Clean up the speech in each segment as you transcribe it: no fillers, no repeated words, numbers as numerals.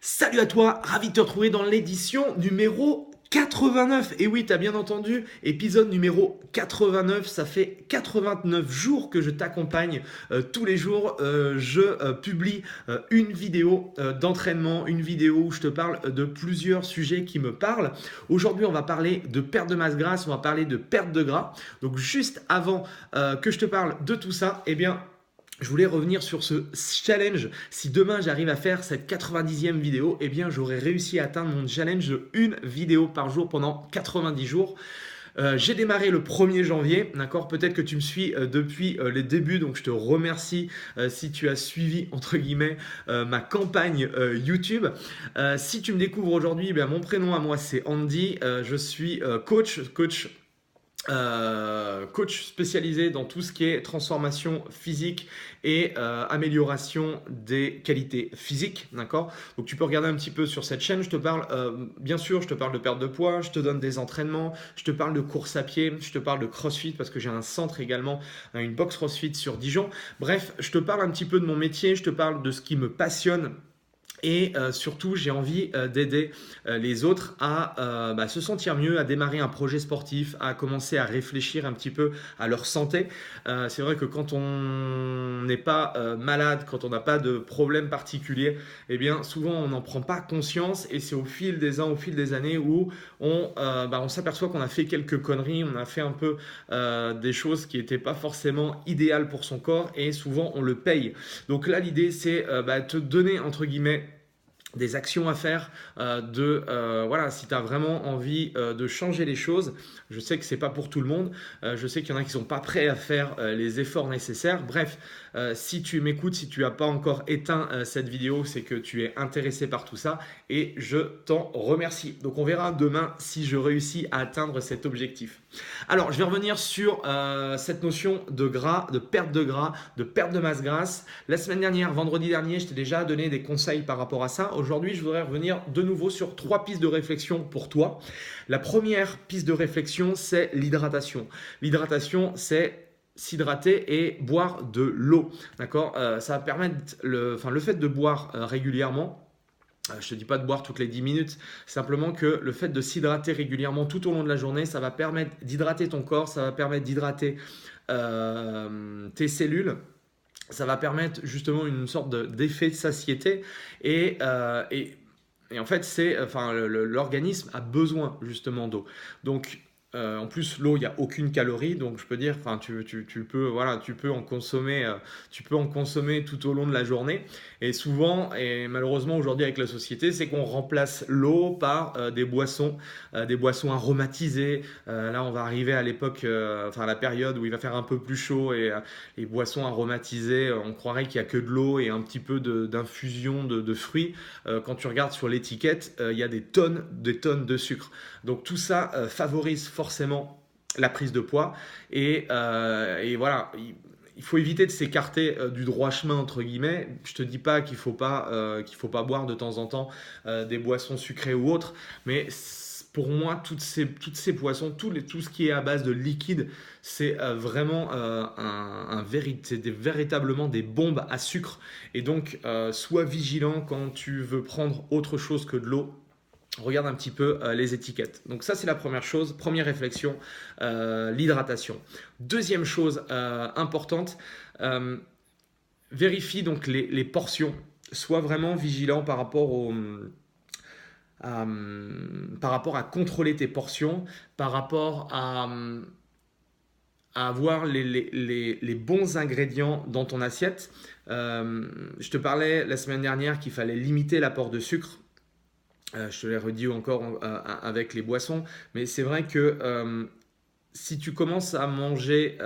Salut à toi, ravi de te retrouver dans l'édition numéro 89. Et oui, t'as bien entendu, épisode numéro 89, ça fait 89 jours que je t'accompagne tous les jours. Je publie une vidéo d'entraînement, une vidéo où je te parle de plusieurs sujets qui me parlent. Aujourd'hui, on va parler de perte de masse grasse, on va parler de perte de gras. Donc juste avant que je te parle de tout ça, eh bien, je voulais revenir sur ce challenge. Si demain j'arrive à faire cette 90e vidéo, eh bien j'aurai réussi à atteindre mon challenge de une vidéo par jour pendant 90 jours. J'ai démarré le 1er janvier, d'accord. Peut-être que tu me suis depuis les débuts, donc je te remercie si tu as suivi, entre guillemets, ma campagne YouTube. Si tu me découvres aujourd'hui, eh bien, mon prénom à moi c'est Andy. Je suis coach spécialisé dans tout ce qui est transformation physique et amélioration des qualités physiques, d'accord. Donc tu peux regarder un petit peu sur cette chaîne. Je te parle, bien sûr, je te parle de perte de poids, je te donne des entraînements, je te parle de course à pied, je te parle de CrossFit parce que j'ai un centre également, une box CrossFit sur Dijon. Bref, je te parle un petit peu de mon métier, je te parle de ce qui me passionne. Et surtout, j'ai envie d'aider les autres à se sentir mieux, à démarrer un projet sportif, à commencer à réfléchir un petit peu à leur santé. C'est vrai que quand on n'est pas malade, quand on n'a pas de problème particulier, eh bien souvent on n'en prend pas conscience et c'est au fil des ans, au fil des années où on s'aperçoit qu'on a fait quelques conneries, on a fait un peu des choses qui n'étaient pas forcément idéales pour son corps et souvent on le paye. Donc là l'idée c'est te donner entre guillemets des actions à faire, voilà, si tu as vraiment envie de changer les choses. Je sais que c'est pas pour tout le monde, je sais qu'il y en a qui sont pas prêts à faire les efforts nécessaires. Bref, si tu m'écoutes, si tu n'as pas encore éteint cette vidéo, c'est que tu es intéressé par tout ça et je t'en remercie. Donc on verra demain si je réussis à atteindre cet objectif. Alors je vais revenir sur cette notion de gras, de perte de masse grasse. La semaine dernière, vendredi dernier, je t'ai déjà donné des conseils par rapport à ça. Aujourd'hui, je voudrais revenir de nouveau sur 3 pistes de réflexion pour toi. La première piste de réflexion, c'est l'hydratation. L'hydratation, c'est s'hydrater et boire de l'eau. D'accord. Ça va permettre le fait de boire régulièrement. Je ne te dis pas de boire toutes les 10 minutes, simplement que le fait de s'hydrater régulièrement tout au long de la journée, ça va permettre d'hydrater ton corps, ça va permettre d'hydrater tes cellules, ça va permettre justement une sorte d'effet de satiété et en fait, l'organisme a besoin justement d'eau. Donc, en plus, l'eau, il n'y a aucune calorie, donc je peux dire, enfin, tu peux, voilà, tu peux en consommer tout au long de la journée. Et souvent, et malheureusement aujourd'hui avec la société, c'est qu'on remplace l'eau par des boissons aromatisées. Là, on va arriver à l'époque, à la période où il va faire un peu plus chaud et les boissons aromatisées, on croirait qu'il n'y a que de l'eau et un petit peu d'infusion de fruits. Quand tu regardes sur l'étiquette, il y a des tonnes de sucre. Donc tout ça favorise forcément la prise de poids et voilà. Il faut éviter de s'écarter du droit chemin entre guillemets. Je te dis pas qu'il faut pas boire de temps en temps des boissons sucrées ou autres, mais pour moi toutes ces boissons, tout ce qui est à base de liquide, c'est vraiment véritablement des bombes à sucre. Et donc sois vigilant quand tu veux prendre autre chose que de l'eau. Regarde un petit peu les étiquettes. Donc ça c'est la première chose, première réflexion, l'hydratation. Deuxième chose importante, vérifie donc les portions. Sois vraiment vigilant par rapport à contrôler tes portions, par rapport à avoir les bons ingrédients dans ton assiette. Je te parlais la semaine dernière qu'il fallait limiter l'apport de sucre. Je te l'ai redit encore avec les boissons, mais c'est vrai que si tu commences à manger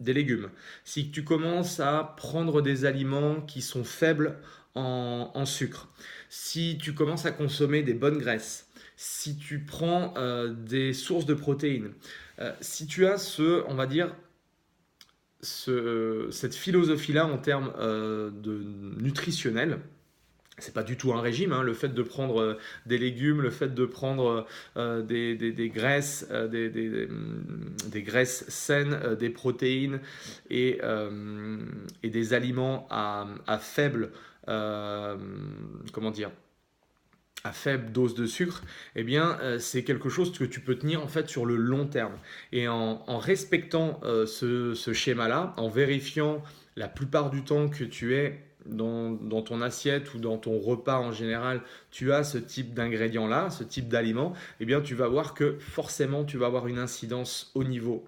des légumes, si tu commences à prendre des aliments qui sont faibles en sucre, si tu commences à consommer des bonnes graisses, si tu prends des sources de protéines, si tu as on va dire, cette philosophie-là en termes de nutritionnel. C'est pas du tout un régime, hein. Le fait de prendre des légumes, le fait de prendre des graisses, des graisses saines, des protéines et des aliments à faible, comment dire, à faible dose de sucre, eh bien, c'est quelque chose que tu peux tenir en fait sur le long terme. Et en respectant ce schéma-là, en vérifiant la plupart du temps que tu es dans ton assiette ou dans ton repas en général, tu as ce type d'ingrédients-là, ce type d'aliments, eh bien, tu vas voir que forcément, tu vas avoir une incidence au niveau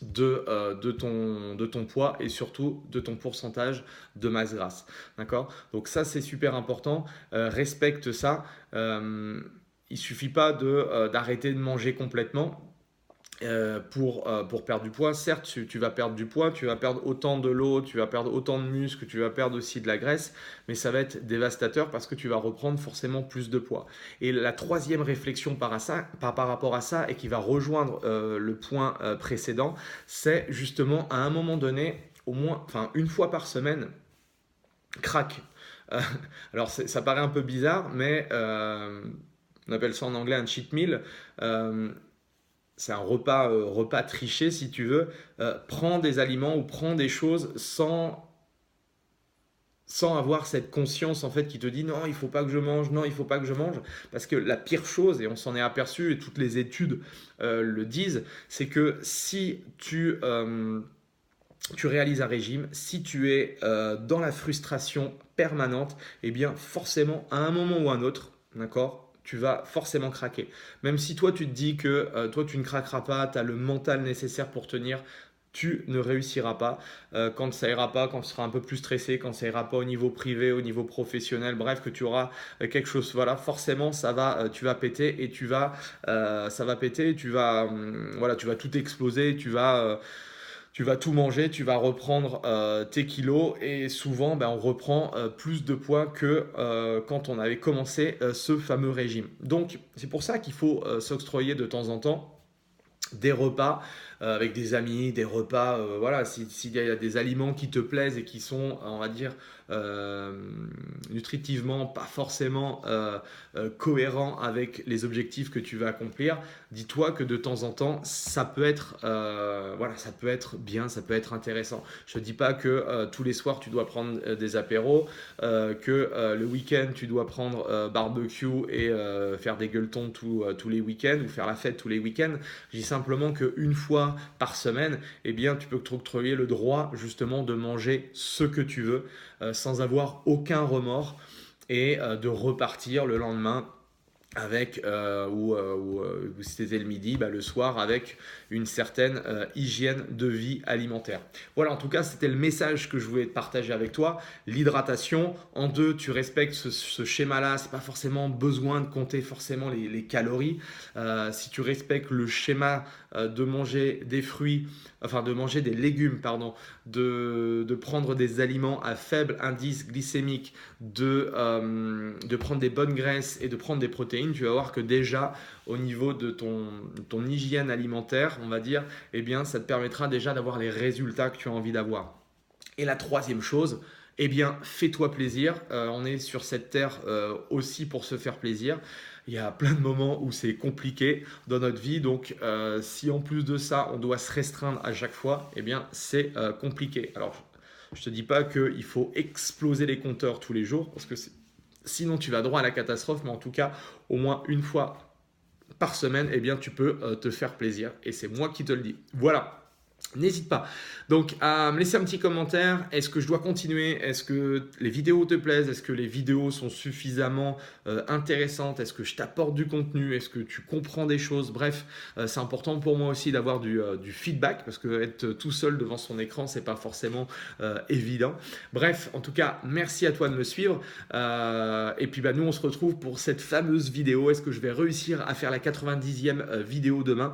de ton poids et surtout de ton pourcentage de masse grasse. D'accord? Donc ça, c'est super important. Respecte ça. Il ne suffit pas d'arrêter de manger complètement. Pour perdre du poids, certes, tu vas perdre du poids, tu vas perdre autant de l'eau, tu vas perdre autant de muscles, tu vas perdre aussi de la graisse, mais ça va être dévastateur parce que tu vas reprendre forcément plus de poids. Et la troisième réflexion par rapport à ça, et qui va rejoindre le point précédent, c'est justement à un moment donné, au moins, enfin une fois par semaine, craque. Euh, alors ça paraît un peu bizarre, mais on appelle ça en anglais un cheat meal. C'est un repas triché si tu veux. Prends des aliments ou prends des choses sans avoir cette conscience en fait qui te dit non, il faut pas que je mange, non, il faut pas que je mange. Parce que la pire chose, et on s'en est aperçu, et toutes les études le disent, c'est que si tu réalises un régime, si tu es dans la frustration permanente, eh bien forcément à un moment ou à un autre, d'accord, tu vas forcément craquer. Même si toi tu te dis que toi tu ne craqueras pas, tu as le mental nécessaire pour tenir, tu ne réussiras pas. Quand ça ira pas, quand tu seras un peu plus stressé, quand ça ira pas au niveau privé, au niveau professionnel, bref, que tu auras quelque chose, voilà, forcément tu vas péter et ça va péter, voilà, tu vas tout exploser, tu vas tout manger, tu vas reprendre tes kilos et souvent on reprend plus de poids que quand on avait commencé ce fameux régime. Donc c'est pour ça qu'il faut s'octroyer de temps en temps des repas avec des amis, des repas, voilà, s'il y a des aliments qui te plaisent et qui sont, on va dire, euh, nutritivement pas forcément cohérents avec les objectifs que tu veux accomplir, dis-toi que de temps en temps, ça peut être, voilà, ça peut être bien, ça peut être intéressant. Je ne dis pas que tous les soirs tu dois prendre des apéros, que le week-end tu dois prendre barbecue et faire des gueuletons tous les week-ends ou faire la fête tous les week-ends. Je dis simplement qu'une fois par semaine, eh bien, tu peux t'octroyer le droit justement de manger ce que tu veux sans avoir aucun remords et de repartir le lendemain avec ou si c'était le midi, le soir avec une certaine hygiène de vie alimentaire. Voilà, en tout cas, c'était le message que je voulais partager avec toi. L'hydratation, en deux, tu respectes ce schéma-là, c'est pas forcément besoin de compter forcément les calories. Si tu respectes le schéma de manger des fruits, enfin de manger des légumes, pardon, de prendre des aliments à faible indice glycémique, de prendre des bonnes graisses et de prendre des protéines, tu vas voir que déjà au niveau de ton hygiène alimentaire, on va dire, eh bien ça te permettra déjà d'avoir les résultats que tu as envie d'avoir. Et la troisième chose, eh bien fais-toi plaisir. On est sur cette terre aussi pour se faire plaisir. Il y a plein de moments où c'est compliqué dans notre vie, donc si en plus de ça on doit se restreindre à chaque fois, eh bien c'est compliqué. Alors je te dis pas qu'il faut exploser les compteurs tous les jours parce que sinon tu vas droit à la catastrophe, mais en tout cas au moins une fois par semaine, eh bien tu peux te faire plaisir et c'est moi qui te le dis. Voilà. N'hésite pas donc à me laisser un petit commentaire. Est-ce que je dois continuer? Est-ce que les vidéos te plaisent? Est-ce que les vidéos sont suffisamment intéressantes? Est-ce que je t'apporte du contenu? Est-ce que tu comprends des choses? Bref, c'est important pour moi aussi d'avoir du feedback parce que être tout seul devant son écran, c'est pas forcément évident. Bref, en tout cas, merci à toi de me suivre. Et puis nous, on se retrouve pour cette fameuse vidéo. Est-ce que je vais réussir à faire la 90e vidéo demain?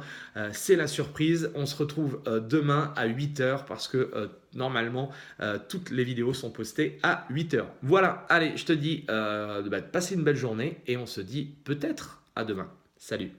C'est la surprise. On se retrouve demain à 8h parce que normalement toutes les vidéos sont postées à 8h. Voilà, allez, je te dis de passer une belle journée et on se dit peut-être à demain. Salut!